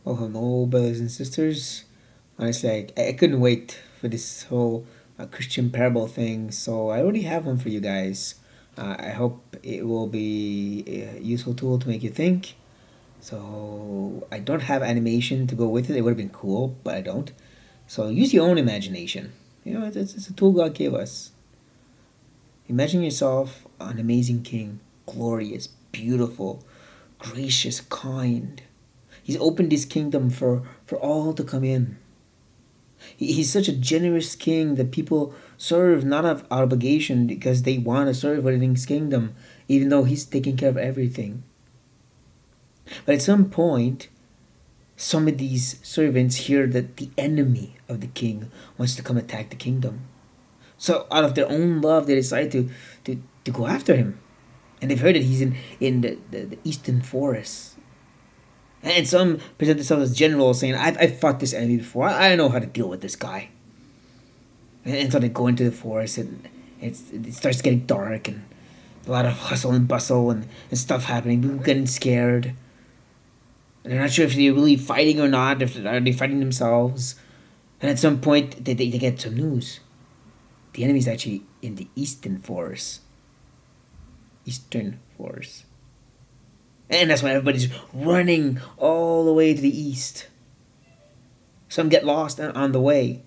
Oh, hello, brothers and sisters. Honestly, I couldn't wait for this whole Christian parable thing, so I already have one for you guys. I hope it will be a useful tool to make you think. So, I don't have animation to go with it. It would have been cool, but I don't. So, use your own imagination. It's a tool God gave us. Imagine yourself an amazing king, glorious, beautiful, gracious, kind. He's opened his kingdom for all to come in. He's such a generous king that people serve not out of obligation because they want to serve within his kingdom, even though he's taking care of everything. But at some point, some of these servants hear that the enemy of the king wants to come attack the kingdom. So out of their own love, they decide to go after him. And they've heard that he's in the eastern forest. And some present themselves as generals saying, I've fought this enemy before. I know how to deal with this guy. And so they go into the forest and it starts getting dark and a lot of hustle and bustle and stuff happening. People getting scared. And they're not sure if they're really fighting or not. If are they fighting themselves? And at some point, they get some news. The enemy's actually in the eastern forest. Eastern forest. And that's why everybody's running all the way to the east. Some get lost on the way.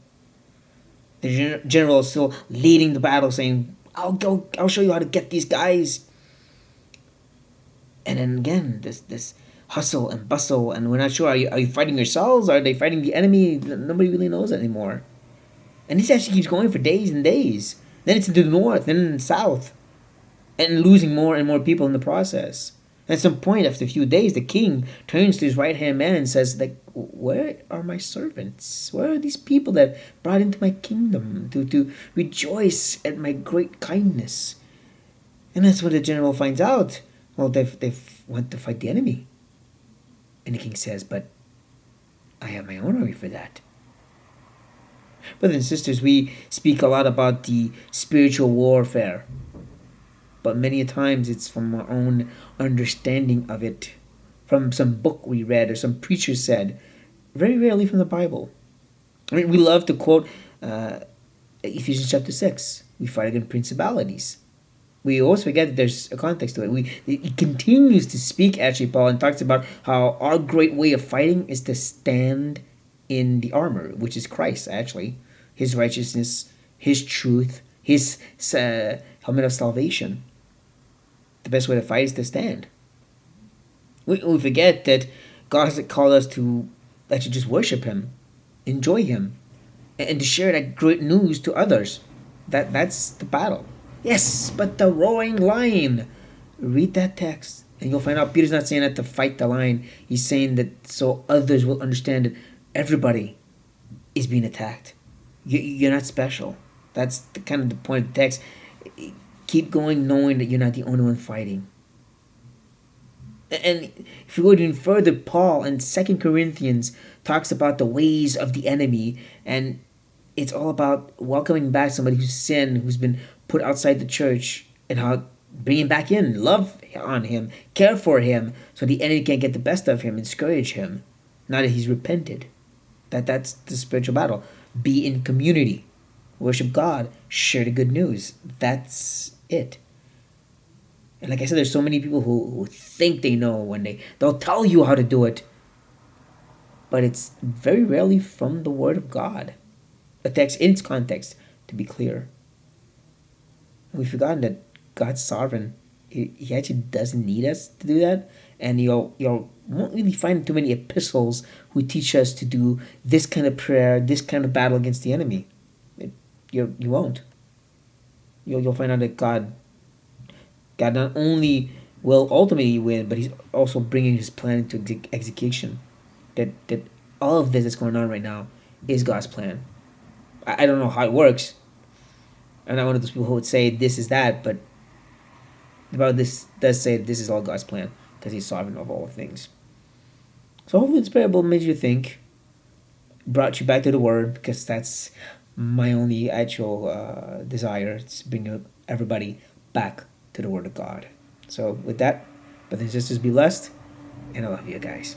The general is still leading the battle, saying, "I'll go. I'll show you how to get these guys." And then again, this hustle and bustle, and we're not sure. Are you fighting yourselves? Are they fighting the enemy? Nobody really knows anymore. And this actually keeps going for days and days. Then it's into the north, then in the south, and losing more and more people in the process. And at some point, after a few days, the king turns to his right hand man and says, "Like, where are my servants? Where are these people that brought into my kingdom to rejoice at my great kindness?" And that's when the general finds out. Well, they've went to fight the enemy. And the king says, "But I have my own army for that." Brothers and sisters, we speak a lot about the spiritual warfare, but many a times it's from our own understanding of it, from some book we read or some preacher said, very rarely from the Bible. I mean, we love to quote uh, Ephesians chapter 6. We fight against principalities. We always forget that there's a context to it. It continues to speak, actually, Paul, and talks about how our great way of fighting is to stand in the armor, which is Christ, actually. His righteousness, His truth, His helmet of salvation. The best way to fight is to stand. We forget that God has called us to actually just worship Him, enjoy Him, and to share that great news to others. That's the battle. Yes, but the roaring lion. Read that text, and you'll find out Peter's not saying that to fight the lion. He's saying that so others will understand that everybody is being attacked. You're not special. That's kind of the point of the text. Keep going, knowing that you're not the only one fighting. And if you go even further, Paul in Second Corinthians talks about the ways of the enemy, and it's all about welcoming back somebody who's sinned, who's been put outside the church, and how bring him back in, love on him, care for him, so the enemy can't get the best of him and scourge him. Now that he's repented, that's the spiritual battle. Be in community, worship God, share the good news. That's it. And like I said, there's so many people who think they know when they'll tell you how to do it, but it's very rarely from the Word of God. A text in its context, to be clear. And we've forgotten that God's sovereign. He actually doesn't need us to do that. And you'll won't really find too many epistles who teach us to do this kind of prayer, this kind of battle against the enemy. You won't. You'll find out that God not only will ultimately win, but He's also bringing His plan into execution. That all of this that's going on right now is God's plan. I don't know how it works. I'm not one of those people who would say this is that, but the Bible this does say this is all God's plan because He's sovereign of all things. So hopefully this parable made you think, brought you back to the Word, because that's my only actual desire. It's bring everybody back to the Word of God. So with that, brothers and sisters, be blessed, and I love you guys.